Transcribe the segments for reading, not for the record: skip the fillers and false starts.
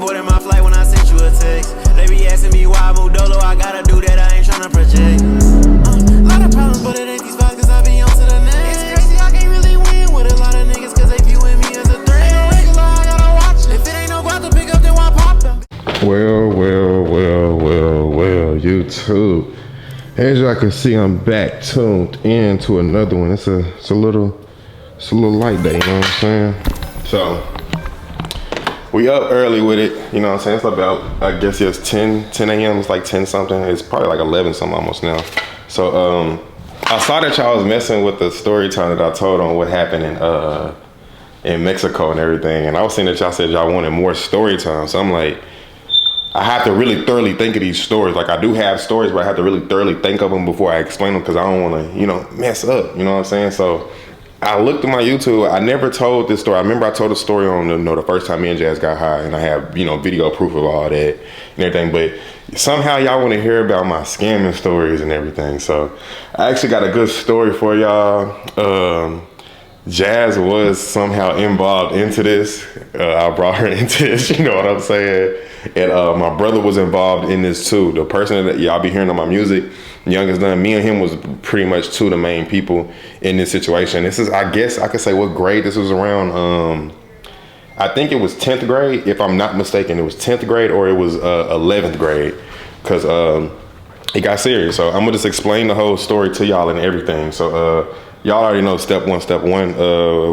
boarding my flight when I sent you a text. They be asking me why I moved dolo, I gotta do that, I ain't tryna project. Lot of problems, but it ain't these vibes, cause I be on to the next. It's crazy, I can't really win with a lot of niggas, cause they viewing me as a threat. Ain't no regular, I gotta watch it. If it ain't no guap to pick up, then why pop them? Well, YouTube. As y'all can see, I'm back tuned into another one. It's a little light day, you know what I'm saying? So we up early with it, you know what I'm saying? It's about, I guess it's 10 a.m. It's like 10 something. It's probably like 11 something almost now. So I saw that y'all was messing with the story time that I told on what happened in Mexico and everything. And I was seeing that y'all said y'all wanted more story time. So I'm like, I have to really thoroughly think of these stories. Like, I do have stories, but I have to really thoroughly think of them before I explain them, because I don't want to, you know, mess up, you know what I'm saying? So I looked at my YouTube. I never told this story. I remember I told a story on the first time me and Jazz got high, and I have, you know, video proof of all that and everything. But somehow y'all want to hear about my scamming stories and everything. So I actually got a good story for y'all. Jazz was somehow involved into this. I brought her into this, you know what I'm saying? And my brother was involved in this too. The person that y'all be hearing on my music, youngest done, me and him was pretty much two of the main people in this situation. This is, I guess I could say what grade this was around. I think it was 10th grade, if I'm not mistaken. It was 10th grade or it was 11th grade, because it got serious. So I'm gonna just explain the whole story to y'all and everything. So y'all already know step one.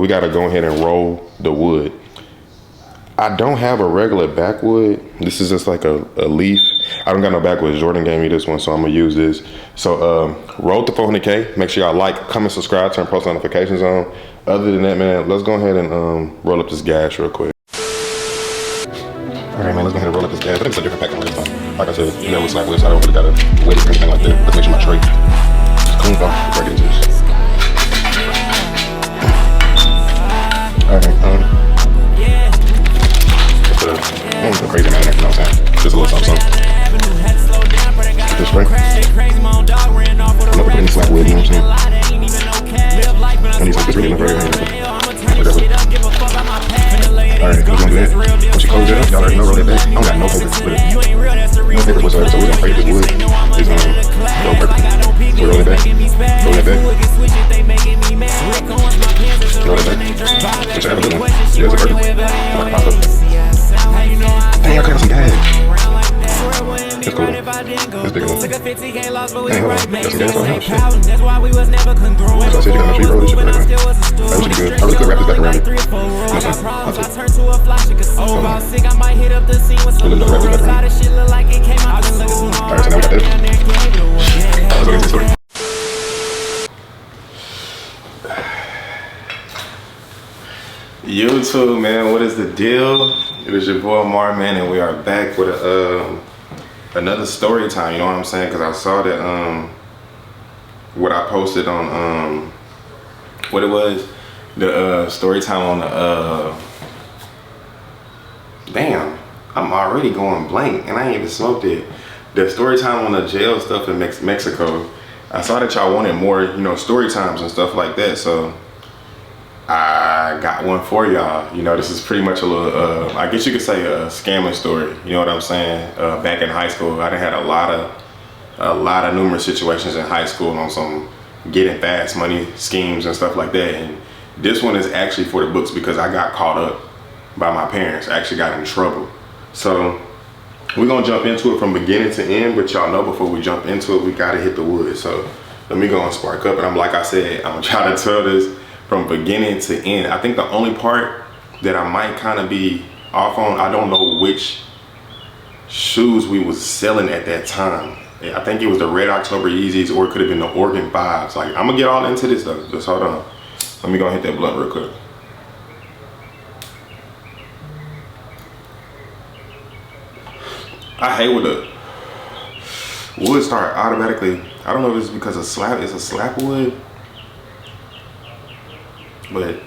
We gotta go ahead and roll the wood. I don't have a regular backwood. This is just like a leaf. I don't got no backwood. Jordan gave me this one, so I'm gonna use this. So roll to 400K. Make sure y'all like, comment, subscribe, turn post notifications on. Other than that, man, let's go ahead and roll up this gas real quick. All right, man, let's go ahead and roll up this gas. I think it's a different pack on this time. Like I said, you know, it's like this. I don't really gotta wait or anything like that. Let's make sure my tray is cleaned off before I get into this. All right, I don't go crazy man, you know what I'm saying? Just a little something. Just right. I'm not gonna put any slack wood, you know what I'm saying? I need some, it's really not very heavy. Whatever. Alright, we're gonna do that. Once you close it up, y'all already know, roll it back. I don't got no paper with it. No paper whatsoever, so we're gonna pray this wood is go perfect. So roll it back. Roll it back. Roll it back. Which I have a good one. Yeah, it's a perfect. I'm like, pop up. Dang, I got some gas. That's cool. That's big enough. Dang, hold on. Got some gas on the house. Shit. So I said you got no tree roll this shit back, man. That should be good. I really could wrap this back around me. No, sir. I'll take it. Hold on. We'll wrap this back around me. Alright, so now we got this. Let's go get this story. YouTube, man, what is the deal? It is your boy Mar, man, and we are back with another story time. You know what I'm saying? Because I saw that what I posted on what it was, the story time on the damn, I'm already going blank and I ain't even smoked it. The story time on the jail stuff in Mexico. I saw that y'all wanted more, you know, story times and stuff like that, so I got one for y'all. You know, this is pretty much a little, I guess you could say a scamming story. You know what I'm saying? Back in high school, I done had a lot of numerous situations in high school on some getting fast money schemes and stuff like that. And this one is actually for the books because I got caught up by my parents. I actually got in trouble. So we're gonna jump into it from beginning to end, but y'all know before we jump into it, we gotta hit the wood. So let me go and spark up. And like I said, I'm gonna try to tell this from beginning to end. I think the only part that I might kind of be off on, I don't know which shoes we was selling at that time. I think it was the Red October Yeezys, or it could have been the Oregon 5s. Like, I'm gonna get all into this though, just hold on. Let me go hit that blunt real quick. I hate when the wood start automatically, I don't know if it's because it's a slap wood, but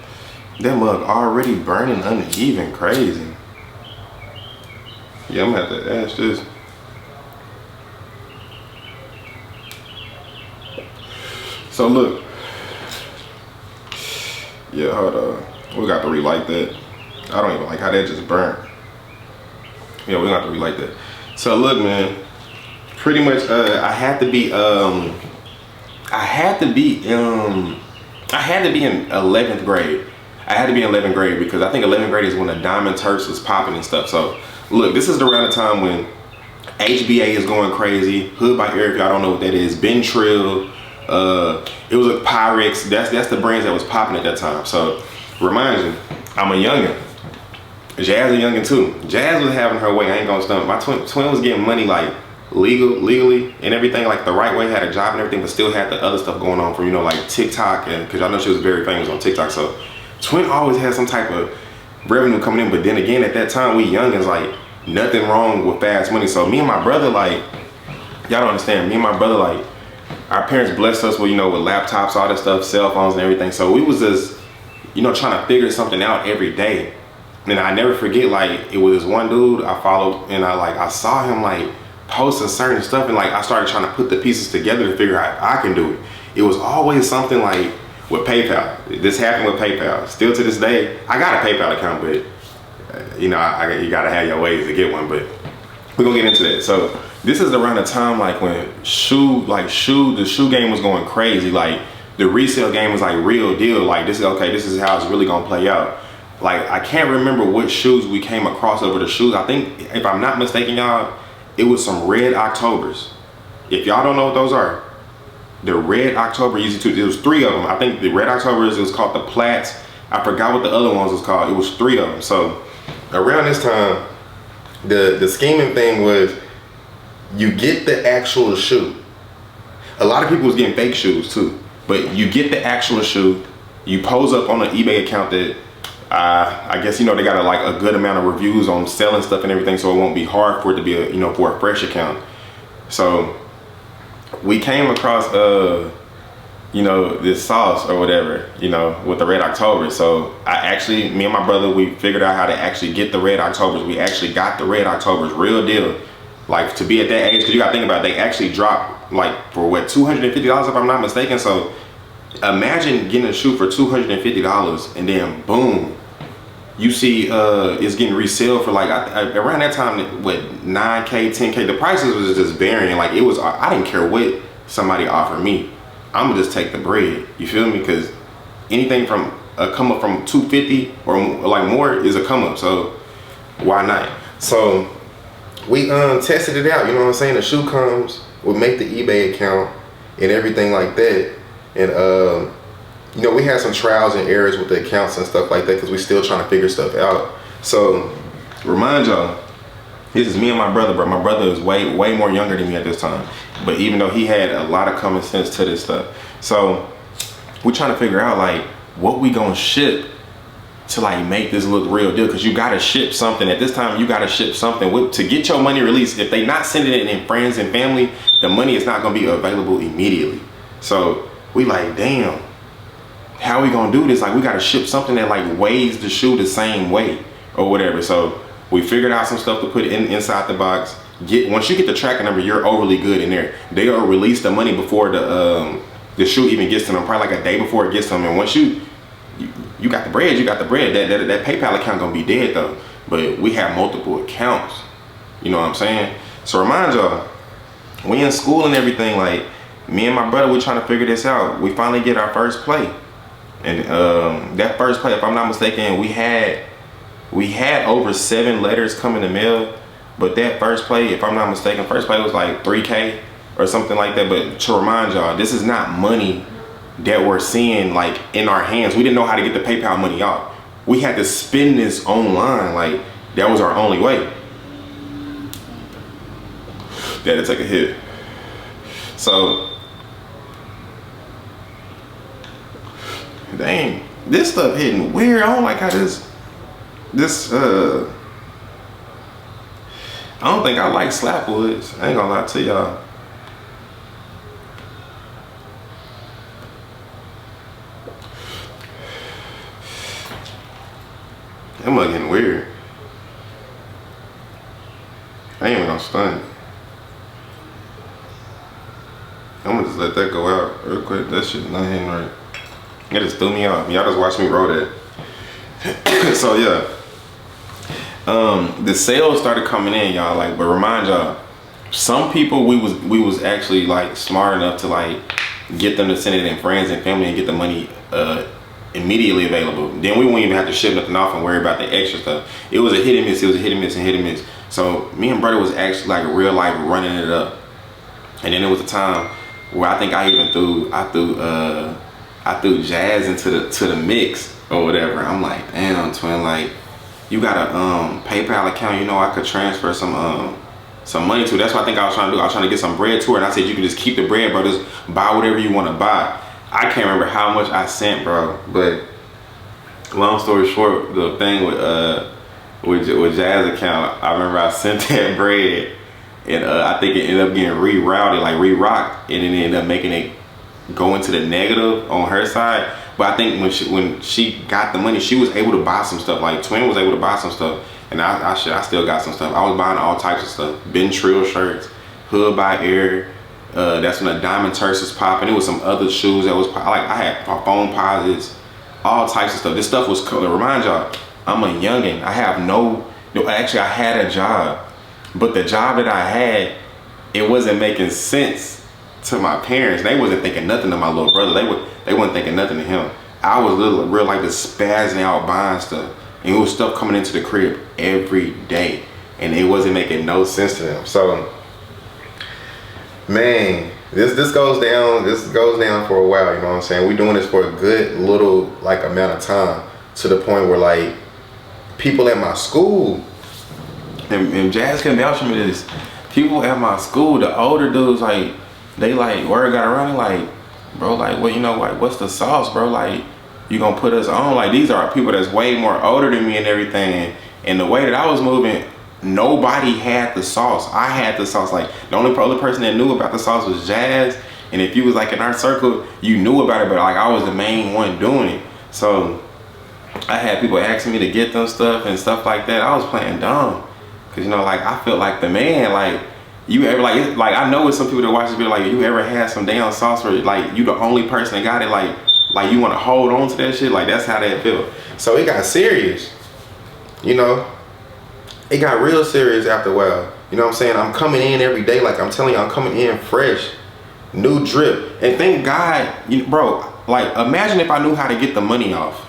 that mug already burning uneven, crazy. Yeah, I'm gonna have to ash this. So look, yeah, hold on. We got to relight that. I don't even like how that just burnt. Yeah, we're gonna have to relight that. So look, man, pretty much I had to be in 11th grade. I had to be in 11th grade because I think 11th grade is when the Diamond Turks was popping and stuff. So look, this is around the time when HBA is going crazy. Hood by Air, if y'all don't know what that is. Ben Trill, it was a Pyrex. That's the brands that was popping at that time. So remind you, I'm a youngin'. Jazz a youngin' too. Jazz was having her way. I ain't gonna stump. My twin was getting money like legally and everything, like the right way, had a job and everything, but still had the other stuff going on from, you know, like TikTok, and because I know she was very famous on TikTok. So twin always had some type of revenue coming in. But then again, at that time, we youngins, like nothing wrong with fast money. So me and my brother, like, y'all don't understand, me and my brother, like, our parents blessed us with, you know, with laptops, all that stuff, cell phones and everything. So we was just, you know, trying to figure something out every day. And I never forget, like, it was one dude I followed, and I saw him like posting certain stuff, and like I started trying to put the pieces together to figure out I can do it. It was always something like with PayPal. This happened with PayPal. Still to this day, I got a PayPal account, but you know, you gotta have your ways to get one. But we're gonna get into that. So this is around the time like when the shoe game was going crazy. Like the resale game was like real deal. Like this is how it's really gonna play out. Like I can't remember what shoes we came across over the shoes. I think, if I'm not mistaken, y'all, it was some Red Octobers. If y'all don't know what those are, the Red October Yeezy 2, there was 3 of them. I think the Red Octobers, it was called the Plats. I forgot what the other ones was called. It was 3 of them. So around this time, the scheming thing was you get the actual shoe. A lot of people was getting fake shoes too, but you get the actual shoe, you pose up on an eBay account that I guess, you know, they got a good amount of reviews on selling stuff and everything, so it won't be hard for it to be a, you know, for a fresh account. So we came across you know, this sauce or whatever, you know, with the Red October. So me and my brother, we figured out how to actually get the Red Octobers. We actually got the Red Octobers, real deal. Like to be at that age, because you gotta think about it, they actually dropped like for what, $250 if I'm not mistaken. So imagine getting a shoe for $250 and then boom, you see it's getting resale for like around that time, what, 9K, 10K. The prices was just varying. Like it was, I didn't care what somebody offered me. I'm gonna just take the bread. You feel me? Because anything from a come up from 250 or like more is a come up. So why not? So we tested it out. You know what I'm saying? The shoe comes, we make the eBay account and everything like that. And you know, we had some trials and errors with the accounts and stuff like that because we still trying to figure stuff out. So remind y'all, this is me and my brother, bro. My brother is way more younger than me at this time, but even though he had a lot of common sense to this stuff. So we're trying to figure out like what we gonna ship to like make this look real deal, because you gotta ship something at this time. You gotta ship something to get your money released. If they not sending it in friends and family, the money is not gonna be available immediately. So we like, damn, how we gonna do this? Like we gotta ship something that like weighs the shoe the same way or whatever. So we figured out some stuff to put inside the box. Once you get the tracking number, you're overly good in there. They'll release the money before the shoe even gets to them, probably like a day before it gets to them. And once you got the bread, you got the bread. That PayPal account gonna be dead though. But we have multiple accounts. You know what I'm saying? So remind y'all, we in school and everything, like me and my brother, we're trying to figure this out. We finally get our first play. And that first play, if I'm not mistaken, we had over 7 letters come in the mail. But that first play, if I'm not mistaken, first play was like 3K or something like that. But to remind y'all, this is not money that we're seeing like in our hands. We didn't know how to get the PayPal money out. We had to spend this online. Like that was our only way. They had to take a hit. So dang, this stuff hitting weird. I don't like how this I don't think I like Slapwoods. I ain't gonna lie to y'all. That mug getting weird. I ain't even gonna stun. I'm gonna just let that go out real quick. That shit's not hitting right. It just threw me off. Y'all just watch me roll that. So yeah. The sales started coming in, y'all. Like, but remind y'all, some people we was actually like smart enough to like get them to send it in friends and family and get the money immediately available. Then we wouldn't even have to ship nothing off and worry about the extra stuff. It was a hit and miss. It was a hit and miss and hit and miss. So me and brother was actually like real life running it up. And then there was a time where I think I even threw Jazz into the mix or whatever. I'm like, damn, twin, like you got a PayPal account, you know, I could transfer some money to. That's what I think I was trying to do. I was trying to get some bread to her, and I said you can just keep the bread, bro. Just buy whatever you want to buy. I can't remember how much I sent, bro, but long story short, the thing with Jazz account, I remember I sent that bread, and I think it ended up getting rerouted, like re-rocked, and then it ended up making it go into the negative on her side. But I think when she got the money, she was able to buy some stuff. Like Twin was able to buy some stuff, and I still got some stuff. I was buying all types of stuff. Ben Trill shirts, Hood by Air. That's when the Diamond Turks was popping. It was some other shoes that was like I had phone posits, all types of stuff. This stuff was cool. To remind y'all, I'm a youngin'. I have actually I had a job, but the job that I had, it wasn't making sense to my parents. They wasn't thinking nothing of my little brother. They wasn't thinking nothing to him. I was real like just spazzing out buying stuff, and it was stuff coming into the crib every day, and it wasn't making no sense to them. So, man, this goes down. This goes down for a while. You know what I'm saying? We're doing this for a good little like amount of time, to the point where like people at my school, and Jazz can vouch for me this. People at my school, the older dudes, like they like word got around, like, bro, like, well, you know, like, what's the sauce, bro? Like, you gonna put us on? Like, these are people that's way more older than me and everything. And the way that I was moving, nobody had the sauce. I had the sauce. Like, the only other person that knew about the sauce was Jazz. And if you was like in our circle, you knew about it, but like I was the main one doing it. So I had people asking me to get them stuff and stuff like that. I was playing dumb. Cause you know, like I felt like the man, like, you ever like I know with some people that watch this video, like you ever had some damn sauce where like you the only person that got it, like you want to hold on to that shit, like that's how that feel. So it got serious, you know, it got real serious after a while. You know what I'm saying? I'm coming in every day, like I'm telling you, I'm coming in fresh, new drip, and thank God, bro. Like imagine if I knew how to get the money off.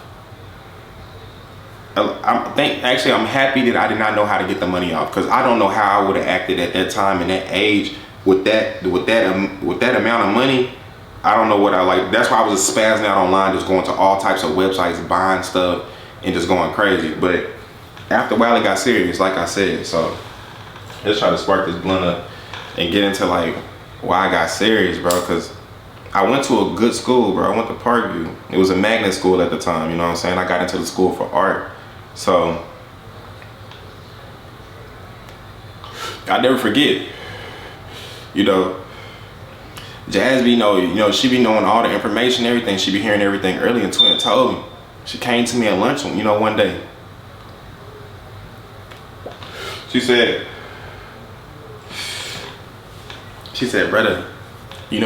Actually, I'm happy that I did not know how to get the money off, because I don't know how I would have acted at that time and that age with that amount of money. I don't know what I like. That's why I was just spazzing out online, just going to all types of websites, buying stuff, and just going crazy. But after a while, it got serious, like I said. So let's try to spark this blunt up and get into like why I got serious, bro. Because I went to a good school, bro. I went to Parkview. It was a magnet school at the time, you know what I'm saying? I got into the school for art. So I'll never forget, you know, Jazz be she be knowing all the information, everything. She be hearing everything early, and Twin told me. She came to me at lunch, one day. She said, brother, they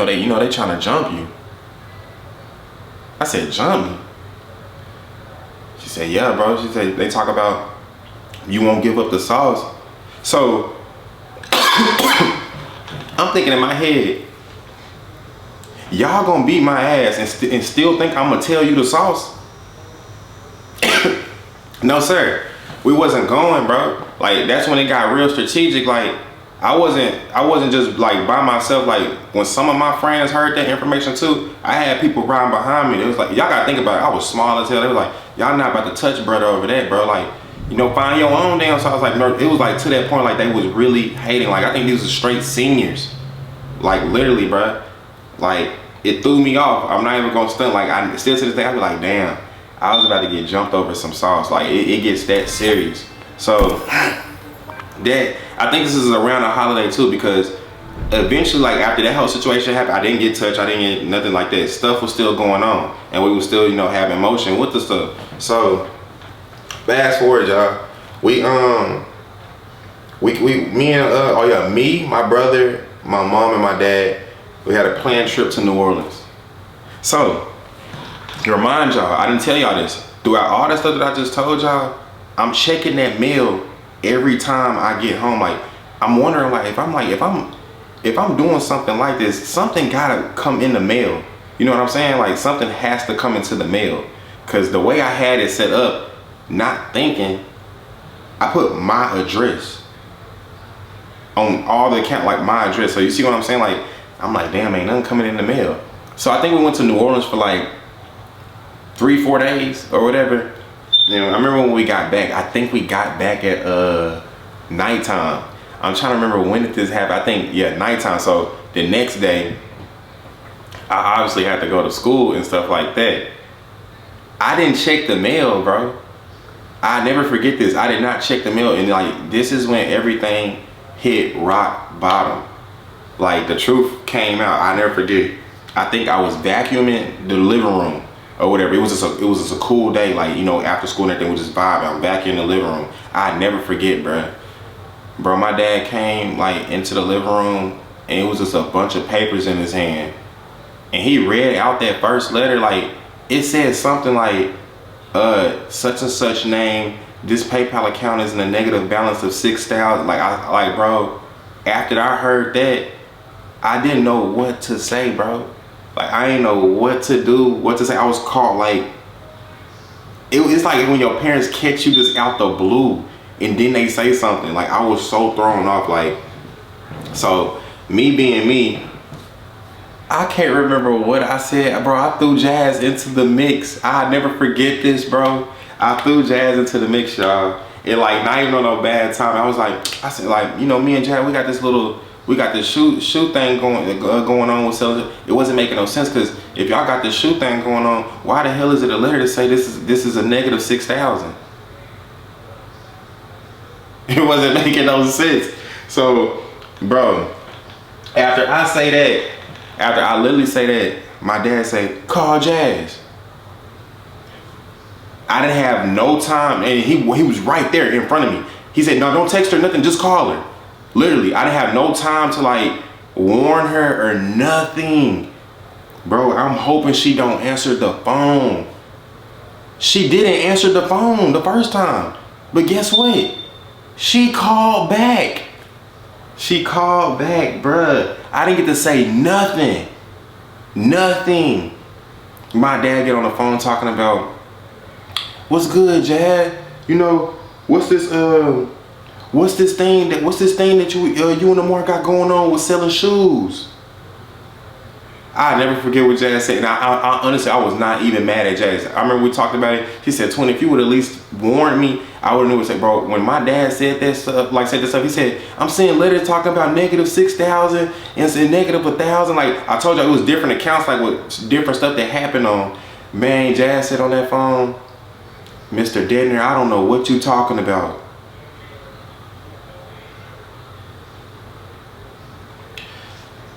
trying to jump you. I said, jump me? She said, yeah, bro. She said, they talk about you won't give up the sauce. So I'm thinking in my head, y'all gonna beat my ass and still think I'm gonna tell you the sauce? No, sir. We wasn't going, bro. Like, that's when it got real strategic. Like, I wasn't just like by myself. Like, when some of my friends heard that information too, I had people riding behind me. It was like, y'all gotta think about it. I was small as hell. They were like, y'all not about to touch brother over that, bro. Like, find your own damn. So I was like, no, it was like to that point, like they was really hating. Like, I think these were straight seniors. Like, literally, bro. Like, it threw me off. I'm not even gonna stunt. Like, I still to this day, I be like, damn, I was about to get jumped over some sauce. Like, it gets that serious. So that, I think this is around the holiday too, because eventually, like after that whole situation happened, I didn't get touched, I didn't get nothing like that. Stuff was still going on, and we was still, having motion with the stuff. So fast forward, y'all. Me, my brother, my mom, and my dad, we had a planned trip to New Orleans. So remind y'all, I didn't tell y'all this. Throughout all the stuff that I just told y'all, I'm checking that mail every time I get home, like I'm wondering, like if I'm doing something like this, something gotta come in the mail. You know what I'm saying? Like something has to come into the mail. Cause the way I had it set up, not thinking, I put my address on all the account, like my address. So you see what I'm saying? Like, I'm like, damn, ain't nothing coming in the mail. So I think we went to New Orleans for like 3-4 days or whatever. You know, I remember when we got back, I think we got back at nighttime. I'm trying to remember when did this happen. I think, yeah, nighttime. So the next day, I obviously had to go to school and stuff like that. I didn't check the mail, bro. I never forget this. I did not check the mail, and like this is when everything hit rock bottom. Like the truth came out. I never forget. I think I was vacuuming the living room or whatever. It was just a cool day, like, you know, after school and everything was just vibing. I'm vacuuming the living room. I never forget, bro. Bro, my dad came like into the living room, and it was just a bunch of papers in his hand, and he read out that first letter. Like it said something like, such and such name, this PayPal account is in a negative balance of 6,000. Like bro, after I heard that, I didn't know what to say, bro. Like I didn't know what to do, what to say. I was caught, like it's like when your parents catch you just out the blue and then they say something. Like I was so thrown off. Like, so me being me, I can't remember what I said, bro. I threw Jazz into the mix. I'll never forget this, bro. I threw Jazz into the mix, y'all. And like, not even on no bad time. I said, like, you know, me and Jazz, we got this shoe thing going on with selling. It wasn't making no sense, because if y'all got this shoe thing going on, why the hell is it a letter to say this is a negative 6,000? It wasn't making no sense. So, bro, after I literally say that, my dad say, call Jazz. I didn't have no time, and he was right there in front of me. He said, no, don't text her nothing, just call her. Literally, I didn't have no time to like warn her or nothing. Bro, I'm hoping she don't answer the phone. She didn't answer the phone the first time. But guess what? She called back. She called back, bruh. I didn't get to say nothing. Nothing. My dad get on the phone talking about, what's good, Jad? You know, what's this thing that you and Amar got going on with selling shoes? I never forget what Jazz said. And I honestly, I was not even mad at Jazz. I remember we talked about it. She said, Twin, if you would at least warn me, I would have knew. Say, bro, when my dad said that stuff, he said, I'm seeing letters talking about negative 6,000 and saying negative 1,000. Like I told you, it was different accounts, like with different stuff that happened on. Man, Jazz said on that phone, Mr. Dedner, I don't know what you talking about.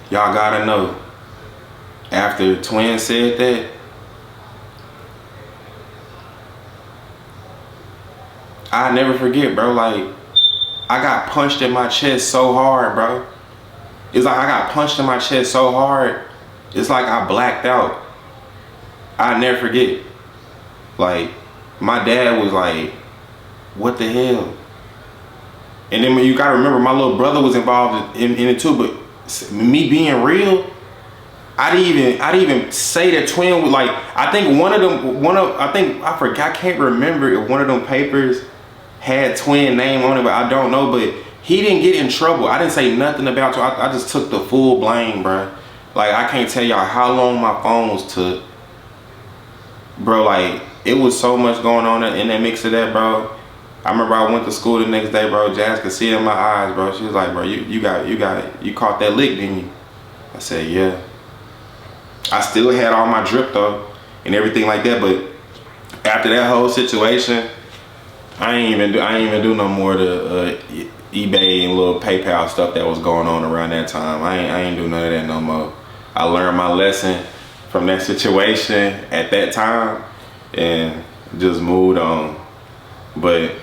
Y'all gotta know, after Twin said that, I never forget, bro. Like, I got punched in my chest so hard, bro. It's like I got punched in my chest so hard, it's like I blacked out. I never forget. Like, my dad was like, what the hell? And then you gotta remember, my little brother was involved in it too, but me being real, I didn't even say that Twin was like, I think I can't remember if one of them papers had Twin name on it, but I don't know. But he didn't get in trouble. I didn't say nothing about you. I just took the full blame, bro. Like, I can't tell y'all how long my phones took, bro. Like, it was so much going on in that mix of that, bro. I remember I went to school the next day, bro. Jazz could see it in my eyes, bro. She was like, bro, you caught that lick, didn't you? I said, yeah. I still had all my drip though and everything like that, but after that whole situation, I ain't even do no more the eBay and little PayPal stuff that was going on around that time. I ain't do none of that no more. I learned my lesson from that situation at that time and just moved on. But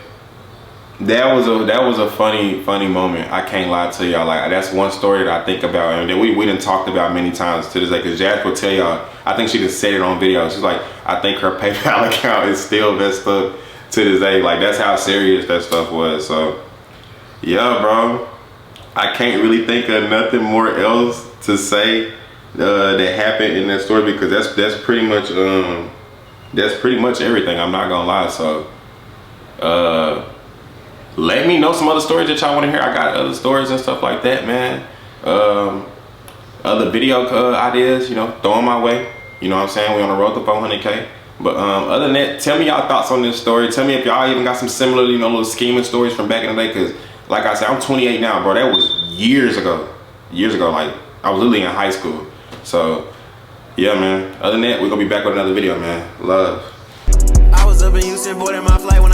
that was a funny moment. I can't lie to y'all. Like, that's one story that I think about, and that we done talked about many times to this day. Cause Jazz will tell y'all, I think she just said it on video. She's like, I think her PayPal account is still messed up to this day. Like, that's how serious that stuff was. So Yeah, bro. I can't really think of nothing more else to say that happened in that story, because that's pretty much everything. I'm not gonna lie. So let me know some other stories that y'all want to hear. I got other stories and stuff like that, man. Other video ideas, you know, throw them my way. You know what I'm saying? We on the road to 400K. But other than that, tell me y'all thoughts on this story. Tell me if y'all even got some similar, you know, little scheming stories from back in the day. Cause like I said, I'm 28 now, bro. That was years ago. Years ago, like I was literally in high school. So yeah, man. Other than that, we're gonna be back with another video, man. Love. I was up in Houston, boarding my flight when